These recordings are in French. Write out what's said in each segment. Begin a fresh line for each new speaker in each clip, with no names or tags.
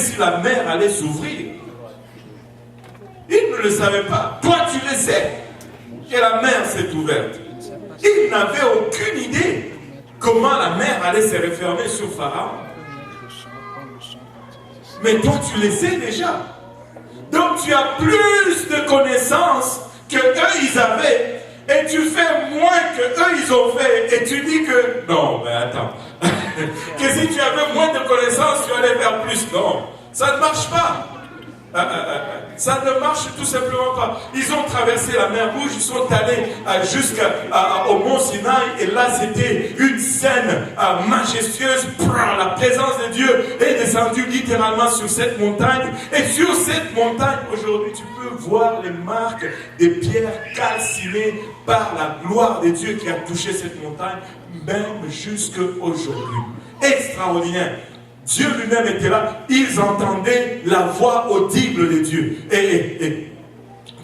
si la mer allait s'ouvrir. Ils ne le savaient pas. Toi, tu le sais que la mer s'est ouverte. Ils n'avaient aucune idée comment la mer allait se refermer sur Pharaon. Mais toi, tu le sais déjà. Donc, tu as plus de connaissances que eux, ils avaient. Et tu fais moins que eux, ils ont fait. Et tu dis que... Non, mais attends. Que si tu avais moins de connaissances, tu allais faire plus. Non, ça ne marche pas. Ça ne marche tout simplement pas. Ils ont traversé la mer Rouge, ils sont allés jusqu'au mont Sinaï, et là c'était une scène majestueuse. La présence de Dieu est descendue littéralement sur cette montagne, et sur cette montagne aujourd'hui tu peux voir les marques des pierres calcinées par la gloire de Dieu qui a touché cette montagne, même jusqu'à aujourd'hui. Extraordinaire. Dieu lui-même était là, ils entendaient la voix audible de Dieu. Et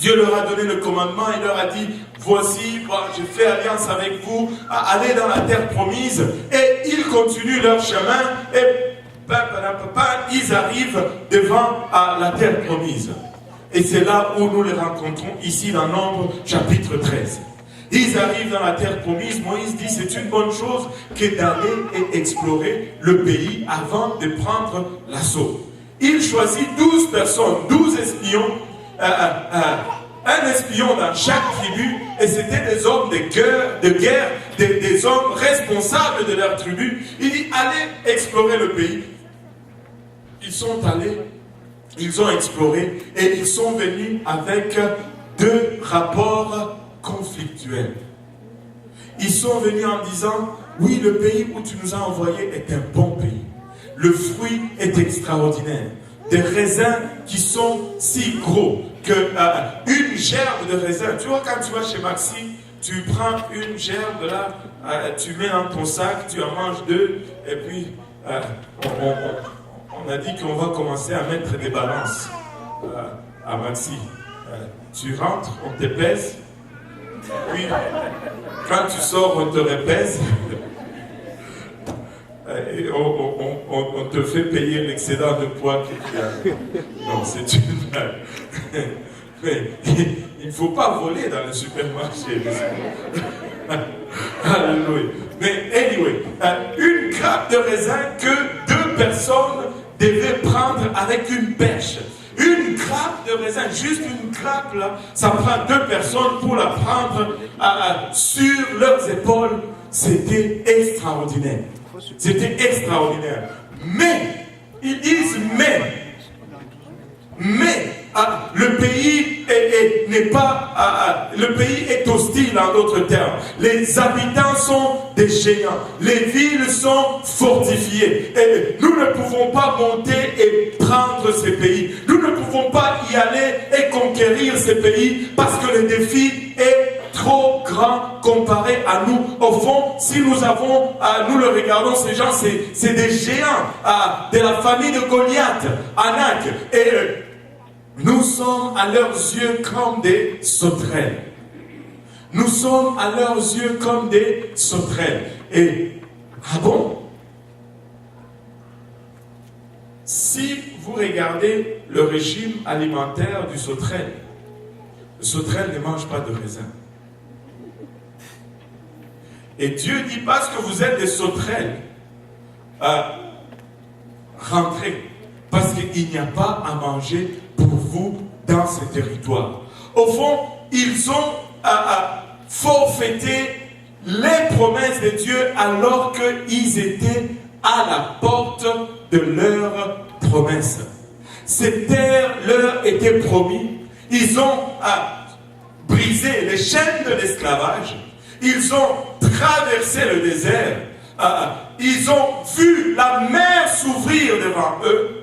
Dieu leur a donné le commandement, il leur a dit, voici, je fais alliance avec vous, allez dans la terre promise. Et ils continuent leur chemin, et ils arrivent devant la terre promise. Et c'est là où nous les rencontrons, ici dans Nombre chapitre 13. Ils arrivent dans la terre promise. Moïse dit c'est une bonne chose que d'aller et explorer le pays avant de prendre l'assaut. Il choisit 12 personnes, 12 espions, un espion dans chaque tribu, et c'était des hommes de guerre, des hommes responsables de leur tribu. Il dit allez explorer le pays. Ils sont allés, ils ont exploré, et ils sont venus avec 2 rapports conflictuels. Ils sont venus en disant, oui, le pays où tu nous as envoyés est un bon pays. Le fruit est extraordinaire. Des raisins qui sont si gros que une gerbe de raisin, tu vois, quand tu vas chez Maxi, tu prends une gerbe là, tu mets dans ton sac, tu en manges 2, et puis on a dit qu'on va commencer à mettre des balances à Maxi. Tu rentres, on te pèse. Puis, quand tu sors, on te repèse. Et on te fait payer l'excédent de poids que tu as. Non, c'est une blague. Mais il ne faut pas voler dans le supermarché. Alléluia. Mais anyway, une grappe de raisin que 2 personnes devaient prendre avec une pêche. Une grappe de raisin, juste une grappe là, ça prend 2 personnes pour la prendre sur leurs épaules. C'était extraordinaire. C'était extraordinaire. Mais, ils disent mais le pays n'est pas, le pays est hostile en d'autres termes. Les habitants sont des géants. Les villes sont fortifiées. Et nous ne pouvons pas monter et prendre ces pays. Nous ne pouvons pas y aller et conquérir ces pays parce que le défi est trop grand comparé à nous. Au fond, si nous avons, nous le regardons, ces gens, c'est des géants de la famille de Goliath, Anak. Et nous sommes à leurs yeux comme des sauterelles. Nous sommes à leurs yeux comme des sauterelles. Et, ah bon? Si vous regardez le régime alimentaire du sauterelle, le sauterelle ne mange pas de raisin. Et Dieu dit, parce que vous êtes des sauterelles, rentrez. Parce qu'il n'y a pas à manger pour vous dans ce territoire. Au fond, ils ont forfaité les promesses de Dieu alors qu'ils étaient à la porte de leur promesse. Cette terre leur était promise. Ils ont brisé les chaînes de l'esclavage. Ils ont traversé le désert. Ils ont vu la mer s'ouvrir devant eux.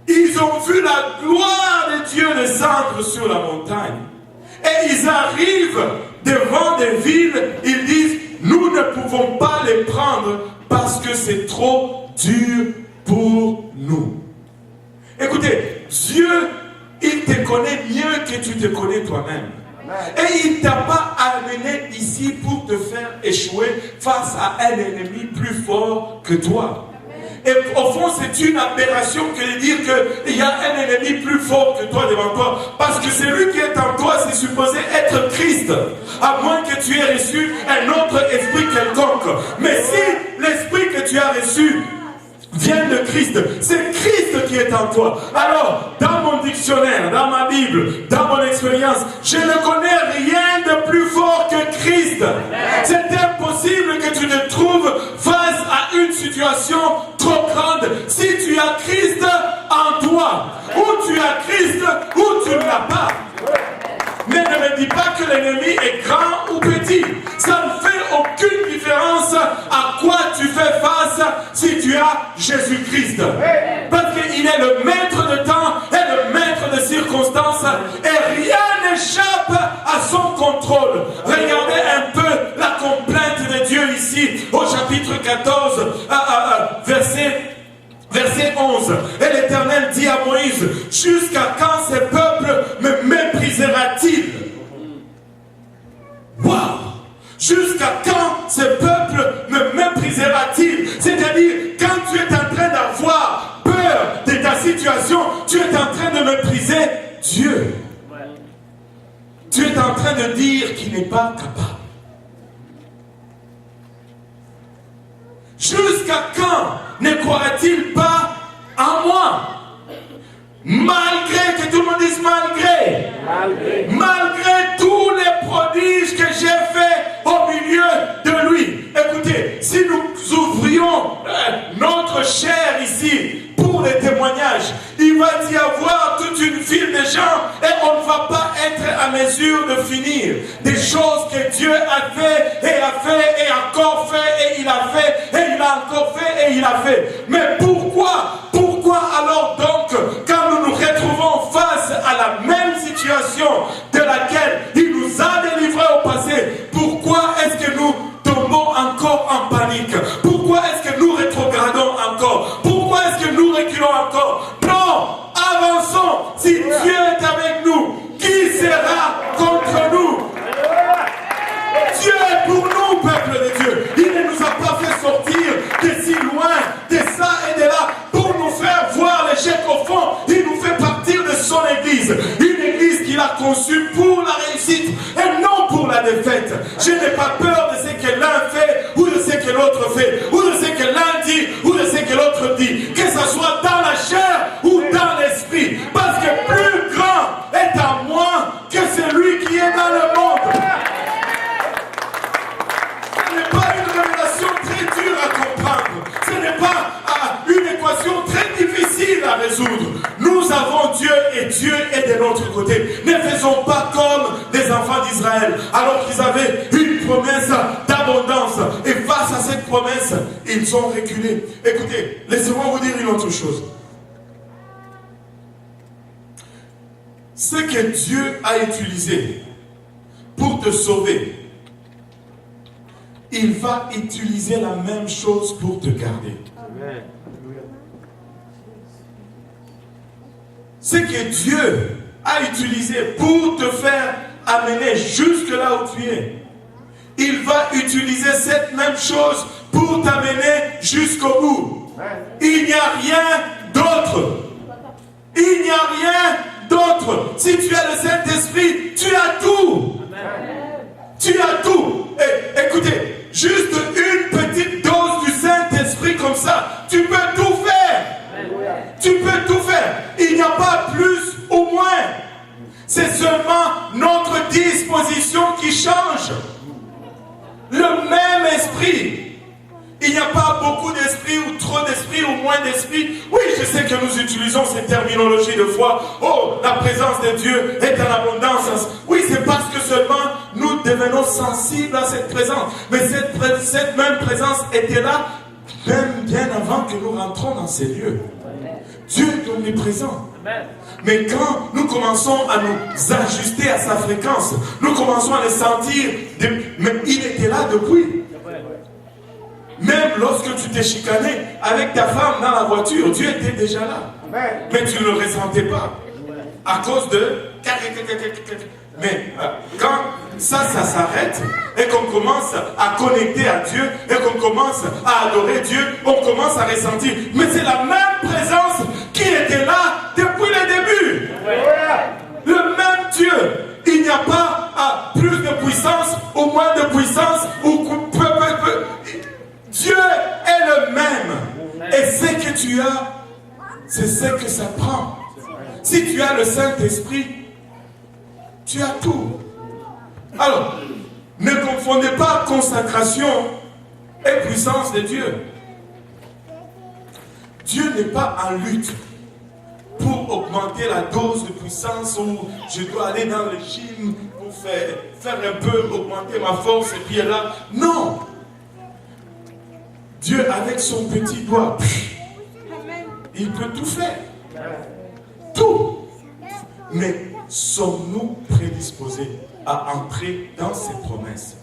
Ils ont vu la gloire de Dieu descendre sur la montagne. Et ils arrivent devant des villes, ils disent, nous ne pouvons pas les prendre parce que c'est trop dur pour nous. Écoutez, Dieu, il te connaît mieux que tu te connais toi-même. Et il ne t'a pas amené ici pour te faire échouer face à un ennemi plus fort que toi. Et au fond, c'est une aberration que de dire qu'il y a un ennemi plus fort que toi devant toi. Parce que celui qui est en toi, c'est supposé être Christ. À moins que tu aies reçu un autre esprit quelconque. Mais si l'esprit que tu as reçu vient de Christ, c'est Christ qui est en toi. Alors, dans mon dictionnaire, dans ma Bible, dans mon expérience, je ne connais rien de plus fort que Christ. C'est impossible que tu te trouves face à une situation trop grande si tu as Christ en toi. Ou tu as Christ, ou tu ne l'as pas. Mais ne me dis pas que l'ennemi est grand ou petit. Ça ne fait aucune différence à quoi tu fais face si tu as Jésus-Christ. Parce qu'il est le maître de temps et le maître de circonstances et rien n'échappe à son contrôle. Regardez un peu la complainte de Dieu ici au chapitre 14, verset 11. Et l'Éternel dit à Moïse, jusqu'à quand ce peuple me méprisera-t-il? Waouh! Jusqu'à quand ce peuple me méprisera-t-il? C'est-à-dire, quand tu es en train d'avoir peur de ta situation, tu es en train de mépriser Dieu. Tu es en train de dire qu'il n'est pas capable. Jusqu'à quand ne croira-t-il pas en moi? Malgré que tout le monde dise malgré tous les prodiges que j'ai faits au milieu de lui. Écoutez, si nous ouvrions notre chair ici pour les témoignages, il va y avoir toute une file de gens et on ne va pas être à mesure de finir des choses que Dieu a fait et encore fait et il a fait et il a encore fait et il a fait. Mais pourquoi alors donc, quand nous nous retrouvons face à la même situation de laquelle il nous a délivrés au passé, pourquoi est-ce que nous tombons encore en panique? Pourquoi est-ce que nous rétrogradons encore? Pourquoi est-ce que nous reculons encore? Non, avançons. Si Dieu est avec nous, qui sera contre nous? Dieu est pour nous, peuple de Dieu. Il ne nous a pas fait sortir de si loin, de ça et de là, pour nous faire voir l'échec au fond. Il nous fait partir de son église. Une église qu'il a conçue pour la réussite et non pour la défaite. Je n'ai pas peur de ce que l'un fait ou de ce que l'autre fait, ou de ce que l'un dit ou de ce que l'autre dit. Que ce soit dans la chair ou dans l'esprit. Parce que plus grand est en moi que celui qui est dans le monde. Ce n'est pas une révélation très dure à comprendre. Ce n'est pas une équation très difficile à résoudre. Nous avons Dieu et Dieu est de notre côté. Ne faisons pas comme les enfants d'Israël, alors qu'ils avaient une promesse d'abondance. Et face à cette promesse, ils ont reculé. Écoutez, laissez-moi vous dire une autre chose. Ce que Dieu a utilisé pour te sauver, il va utiliser la même chose pour te garder. Amen. Ce que Dieu a utilisé pour te faire amener jusque là où tu es, il va utiliser cette même chose pour t'amener jusqu'au bout. Il n'y a rien d'autre. Il n'y a rien d'autre. Si tu as le Saint-Esprit, tu as tout. Tu as tout. Et écoutez, juste une petite dose du Saint-Esprit comme ça, tu peux tout faire. Tu peux tout faire. Il n'y a pas plus ou moins. C'est seulement notre disposition qui change. Le même esprit. Il n'y a pas beaucoup d'esprit ou trop d'esprit ou moins d'esprit. Oui, je sais que nous utilisons cette terminologie de foi. Oh, la présence de Dieu est en abondance. Oui, c'est parce que seulement nous devenons sensibles à cette présence. Mais cette même présence était là même bien avant que nous rentrons dans ces lieux. Dieu est omniprésent. Mais quand nous commençons à nous ajuster à sa fréquence, nous commençons à le sentir. Mais il était là depuis. Même lorsque tu t'es chicané avec ta femme dans la voiture, Dieu était déjà là. Mais tu ne le ressentais pas. À cause de... Mais quand ça s'arrête et qu'on commence à connecter à Dieu et qu'on commence à adorer Dieu, on commence à ressentir. Mais c'est la même présence qui était là depuis le début. Le même Dieu. Il n'y a pas plus de puissance ou moins de puissance ou peu. Dieu est le même. Et ce que tu as, c'est ce que ça prend. Si tu as le Saint-Esprit, tu as tout. Alors, ne confondez pas consécration et puissance de Dieu. Dieu n'est pas en lutte pour augmenter la dose de puissance ou je dois aller dans le gym pour faire un peu augmenter ma force et puis là. Non. Dieu avec son petit doigt, il peut tout faire. Tout. Mais sommes-nous prédisposés à entrer dans ses promesses?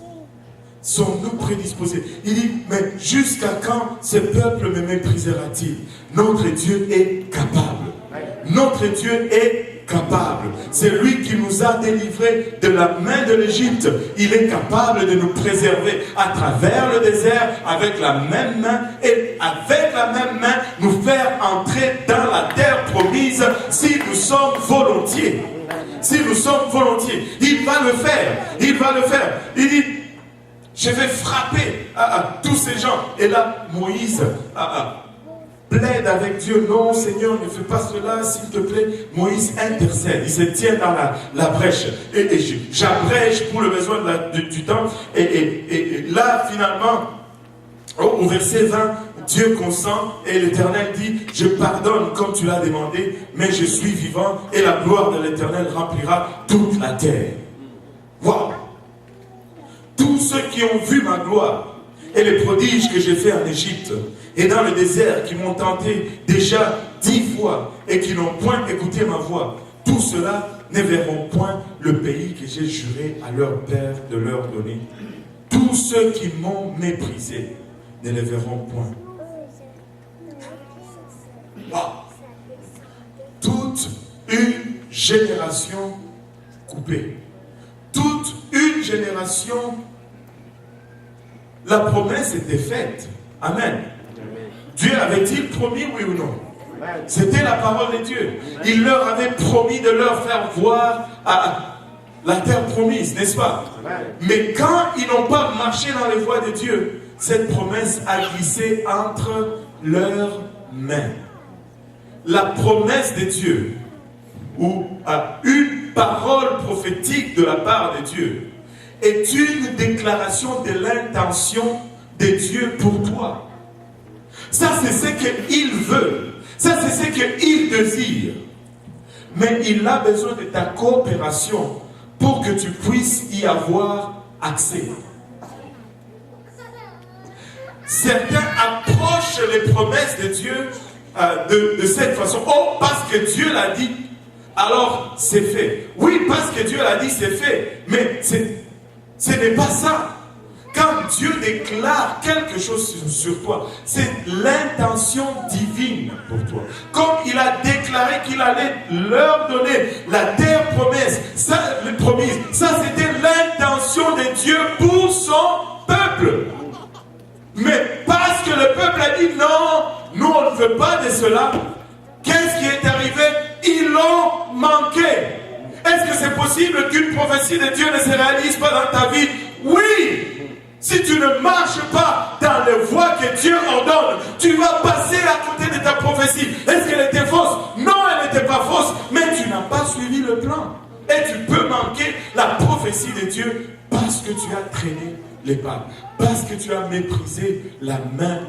Sommes-nous prédisposés? Il dit, mais jusqu'à quand ce peuple me méprisera-t-il? Notre Dieu est capable. Notre Dieu est capable. C'est lui qui nous a délivrés de la main de l'Égypte. Il est capable de nous préserver à travers le désert avec la même main et avec la même main nous faire entrer dans la terre promise si nous sommes volontiers. Si nous sommes volontiers, il va le faire. Il va le faire. Il dit, je vais frapper tous ces gens. Et là, Moïse plaide avec Dieu. Non, Seigneur, ne fais pas cela, s'il te plaît. Moïse intercède. Il se tient dans la brèche. Et j'abrège pour le besoin du temps. Et là, finalement, au verset 20, Dieu consent et l'Éternel dit, je pardonne comme tu l'as demandé, mais je suis vivant et la gloire de l'Éternel remplira toute la terre. Waouh! Tous ceux qui ont vu ma gloire et les prodiges que j'ai fait en Égypte et dans le désert, qui m'ont tenté déjà 10 fois et qui n'ont point écouté ma voix, tous ceux-là ne verront point le pays que j'ai juré à leur père de leur donner. Tous ceux qui m'ont méprisé ne le verront point. Wow. Toute une génération coupée. Toute une génération. La promesse était faite. Amen. Dieu avait-il promis, oui ou non? C'était la parole de Dieu. Il leur avait promis de leur faire voir la terre promise, n'est-ce pas? Mais quand ils n'ont pas marché dans les voies de Dieu, cette promesse a glissé entre leurs mains. La promesse de Dieu, ou une parole prophétique de la part de Dieu, est une déclaration de l'intention de Dieu pour toi. Ça, c'est ce qu'il veut. Ça, c'est ce qu'il désire. Mais il a besoin de ta coopération pour que tu puisses y avoir accès. Certains approchent les promesses de Dieu de cette façon. Oh, parce que Dieu l'a dit, alors c'est fait. Oui, parce que Dieu l'a dit, c'est fait. Mais ce n'est pas ça. Quand Dieu déclare quelque chose sur toi, c'est l'intention divine pour toi. Comme il a déclaré qu'il allait leur donner la terre promise, ça c'était l'intention de Dieu pour son peuple. Mais parce que le peuple a dit non, nous on ne veut pas de cela, qu'est-ce qui est arrivé? Ils l'ont manqué. Est-ce que c'est possible qu'une prophétie de Dieu ne se réalise pas dans ta vie? Oui! Si tu ne marches pas dans les voies que Dieu ordonne, tu vas passer à côté de ta prophétie. Est-ce qu'elle était fausse? Non, elle n'était pas fausse, mais tu n'as pas suivi le plan. Et tu peux manquer la prophétie de Dieu parce que tu as traîné les pas, parce que tu as méprisé la main